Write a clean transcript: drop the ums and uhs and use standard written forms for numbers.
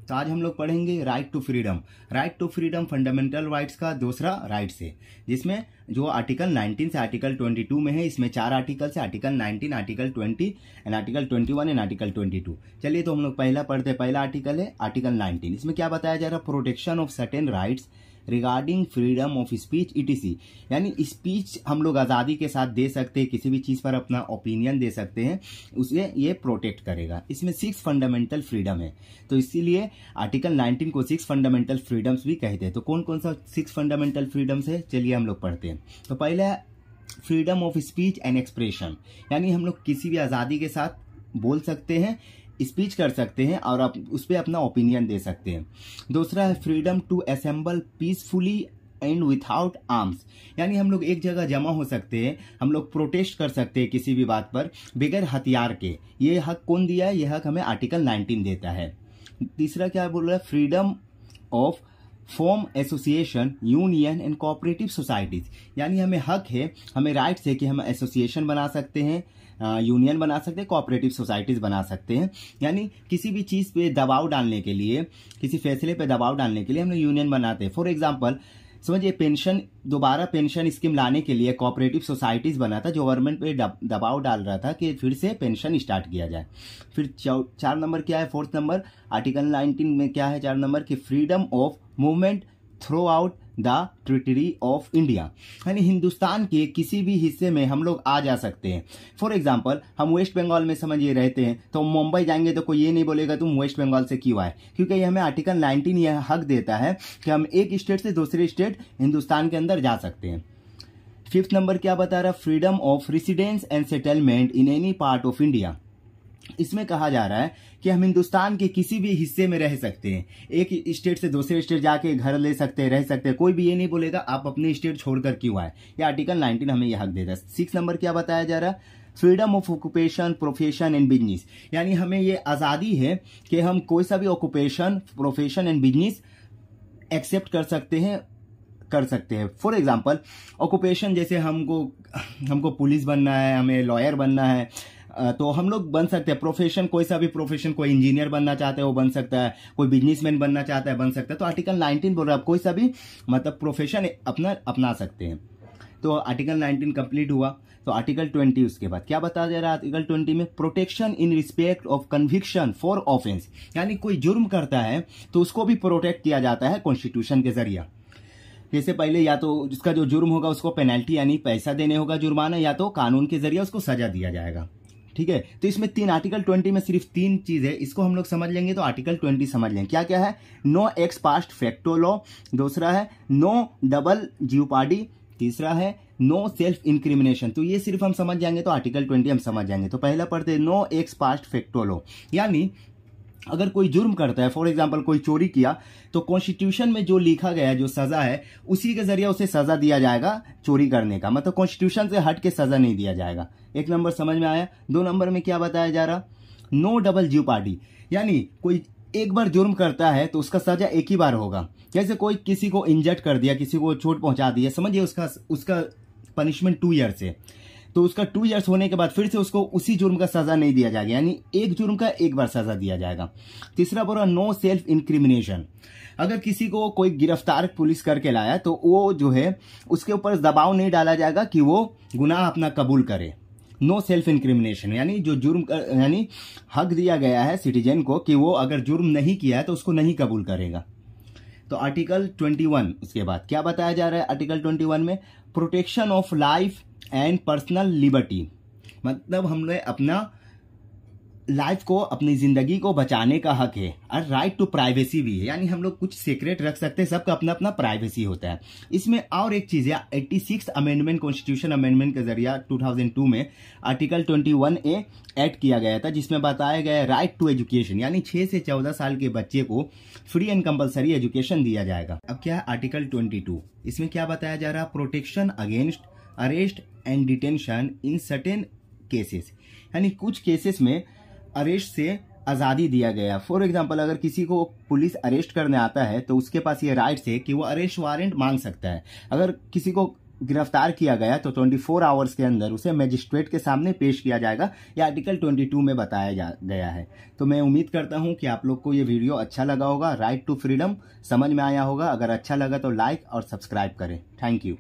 तो आज हम लोग पढ़ेंगे right to freedom. Right to freedom fundamental rights का दूसरा राइट्स है, जिसमें जो आर्टिकल 19 से आर्टिकल 22 में है। इसमें 4 आर्टिकल से article 19, article 20 and article 21 and article 22। चलिए तो हम लोग पहला पढ़ते हैं। पहला आर्टिकल है आर्टिकल 19। इसमें क्या बताया जा रहा है? Protection of certain rights regarding freedom of speech etc, यानी स्पीच हम लोग आज़ादी के साथ दे सकते हैं, किसी भी चीज़ पर अपना ओपिनियन दे सकते हैं, उसे ये प्रोटेक्ट करेगा। इसमें 6 फंडामेंटल फ्रीडम है, तो इसीलिए आर्टिकल 19 को 6 फंडामेंटल फ्रीडम्स भी कहते हैं। तो कौन कौन सा 6 फंडामेंटल फ्रीडम्स है, चलिए हम लोग पढ़ते हैं। तो पहला freedom of speech and expression, यानी हम लोग किसी भी आज़ादी के साथ बोल सकते हैं, स्पीच कर सकते हैं और आप उस पर अपना ओपिनियन दे सकते हैं। दूसरा है freedom to assemble peacefully and without arms, यानी हम लोग एक जगह जमा हो सकते हैं, हम लोग प्रोटेस्ट कर सकते हैं किसी भी बात पर बगैर हथियार के। ये हक कौन दिया है? यह हक हमें आर्टिकल 19 देता है। तीसरा क्या बोल रहा है? Freedom of form association union and cooperative societies, यानी हमें हक है, हमें राइट्स है कि हम एसोसिएशन बना सकते हैं, यूनियन बना सकते हैं, कोऑपरेटिव सोसाइटीज बना सकते हैं। यानी किसी भी चीज़ पे दबाव डालने के लिए, किसी फैसले पे दबाव डालने के लिए हम लोग यूनियन बनाते हैं। फॉर एग्जांपल समझिए पेंशन, दोबारा पेंशन स्कीम लाने के लिए कोऑपरेटिव सोसाइटीज बना था, जो गवर्नमेंट पे दबाव डाल रहा था कि फिर से पेंशन स्टार्ट किया जाए। फिर 4 नंबर क्या है? 4th नंबर आर्टिकल 19 में क्या है? 4 नंबर की freedom of movement through out the territory of India, यानी हिंदुस्तान के किसी भी हिस्से में हम लोग आ जा सकते हैं। फॉर एग्जांपल हम वेस्ट बंगाल में समझिए रहते हैं, तो मुंबई जाएंगे तो कोई ये नहीं बोलेगा तुम वेस्ट बंगाल से क्यों आए, क्योंकि ये हमें आर्टिकल 19 यह हक देता है कि हम एक स्टेट से दूसरे स्टेट हिंदुस्तान के अंदर जा सकते हैं। 5th नंबर क्या बता रहा है? Freedom of residence and settlement in any part of India. इसमें कहा जा रहा है कि हम हिंदुस्तान के किसी भी हिस्से में रह सकते हैं, एक स्टेट से दूसरे स्टेट जाके घर ले सकते हैं, रह सकते हैं, कोई भी ये नहीं बोलेगा आप अपने स्टेट छोड़कर क्यों आए। ये आर्टिकल 19 हमें यह हक देता है। 6 नंबर क्या बताया जा रहा है? Freedom of occupation profession and business, यानी हमें ये आज़ादी है कि हम कोई सा भी occupation, profession and business accept कर सकते हैं। फॉर एग्जाम्पल ऑक्यूपेशन, जैसे हमको पुलिस बनना है, हमें लॉयर बनना है, तो हम लोग बन सकते हैं। प्रोफेशन, कोई सा भी प्रोफेशन, कोई इंजीनियर बनना चाहता है वो बन सकता है, कोई बिजनेसमैन बनना चाहता है बन सकता है। तो आर्टिकल 19 बोल रहा है आप कोई सा भी मतलब प्रोफेशन अपना सकते हैं। तो आर्टिकल 19 कंप्लीट हुआ। तो आर्टिकल 20 उसके बाद क्या बताया जा रहा है? आर्टिकल 20 में protection in respect of conviction for offence, यानी कोई जुर्म करता है तो उसको भी प्रोटेक्ट किया जाता है कॉन्स्टिट्यूशन के जरिए। जैसे पहले या तो जिसका जो जुर्म होगा उसको पेनल्टी यानी पैसा देने होगा, जुर्माना, या तो कानून के जरिए उसको सजा दिया जाएगा। ठीक है, तो इसमें 3 आर्टिकल 20 में सिर्फ 3 चीज है, इसको हम लोग समझ लेंगे तो आर्टिकल 20 समझ लेंगे। क्या क्या है? No ex post facto law, दूसरा है नो डबल ज्यूपार्डी, तीसरा है नो सेल्फ इंक्रिमिनेशन। तो ये सिर्फ हम समझ जाएंगे तो आर्टिकल 20 हम समझ जाएंगे। तो पहला पढ़ते हैं no ex post facto law, यानी अगर कोई जुर्म करता है, फॉर एग्जांपल कोई चोरी किया, तो कॉन्स्टिट्यूशन में जो लिखा गया है, जो सजा है, उसी के जरिए उसे सजा दिया जाएगा चोरी करने का, मतलब कॉन्स्टिट्यूशन से हट के सजा नहीं दिया जाएगा। 1 नंबर समझ में आया। 2 नंबर में क्या बताया जा रहा? नो डबल ज्यूपार्डी, यानी कोई एक बार जुर्म करता है तो उसका सजा एक ही बार होगा। जैसे कोई किसी को इंजर्ड कर दिया, किसी को चोट पहुंचा दिया, समझिए उसका पनिशमेंट 2 ईयर से, तो उसका 2 ईयर्स होने के बाद फिर से उसको उसी जुर्म का सजा नहीं दिया जाएगा, यानी एक जुर्म का एक बार सजा दिया जाएगा। तीसरा बोला नो सेल्फ इंक्रिमिनेशन, अगर किसी को कोई गिरफ्तार पुलिस करके लाया तो वो जो है उसके ऊपर दबाव नहीं डाला जाएगा कि वो गुनाह अपना कबूल करे। नो सेल्फ इंक्रिमिनेशन, यानी जो जुर्म यानी हक दिया गया है सिटीजन को कि वो अगर जुर्म नहीं किया है तो उसको नहीं कबूल करेगा। तो आर्टिकल 21 उसके बाद क्या बताया जा रहा है? आर्टिकल 21 में protection of life and personal liberty, मतलब हमने अपना लाइफ को, अपनी जिंदगी को बचाने का हक है, और राइट टू प्राइवेसी भी है, यानी हम लोग कुछ सीक्रेट रख सकते हैं, सबका अपना अपना प्राइवेसी होता है। इसमें और एक चीज है, 86 अमेंडमेंट, कॉन्स्टिट्यूशन अमेंडमेंट के जरिए 2002 में आर्टिकल 21A ऐड किया गया था, जिसमें बताया गया राइट टू एजुकेशन, यानी 6 से 14 साल के बच्चे को फ्री एंड कंपलसरी एजुकेशन दिया जाएगा। अब क्या है आर्टिकल 22? इसमें क्या बताया जा रहा है? Protection against arrest and detention in certain cases, यानी कुछ केसेस में अरेस्ट से आज़ादी दिया गया। फॉर एग्जांपल अगर किसी को पुलिस अरेस्ट करने आता है तो उसके पास ये राइट्स है कि वो अरेस्ट वारंट मांग सकता है। अगर किसी को गिरफ्तार किया गया तो 24 आवर्स के अंदर उसे मजिस्ट्रेट के सामने पेश किया जाएगा, यह आर्टिकल 22 में बताया गया है। तो मैं उम्मीद करता हूं कि आप लोग को ये वीडियो अच्छा लगा होगा, राइट टू फ्रीडम समझ में आया होगा। अगर अच्छा लगा तो लाइक और सब्सक्राइब करें। Thank you.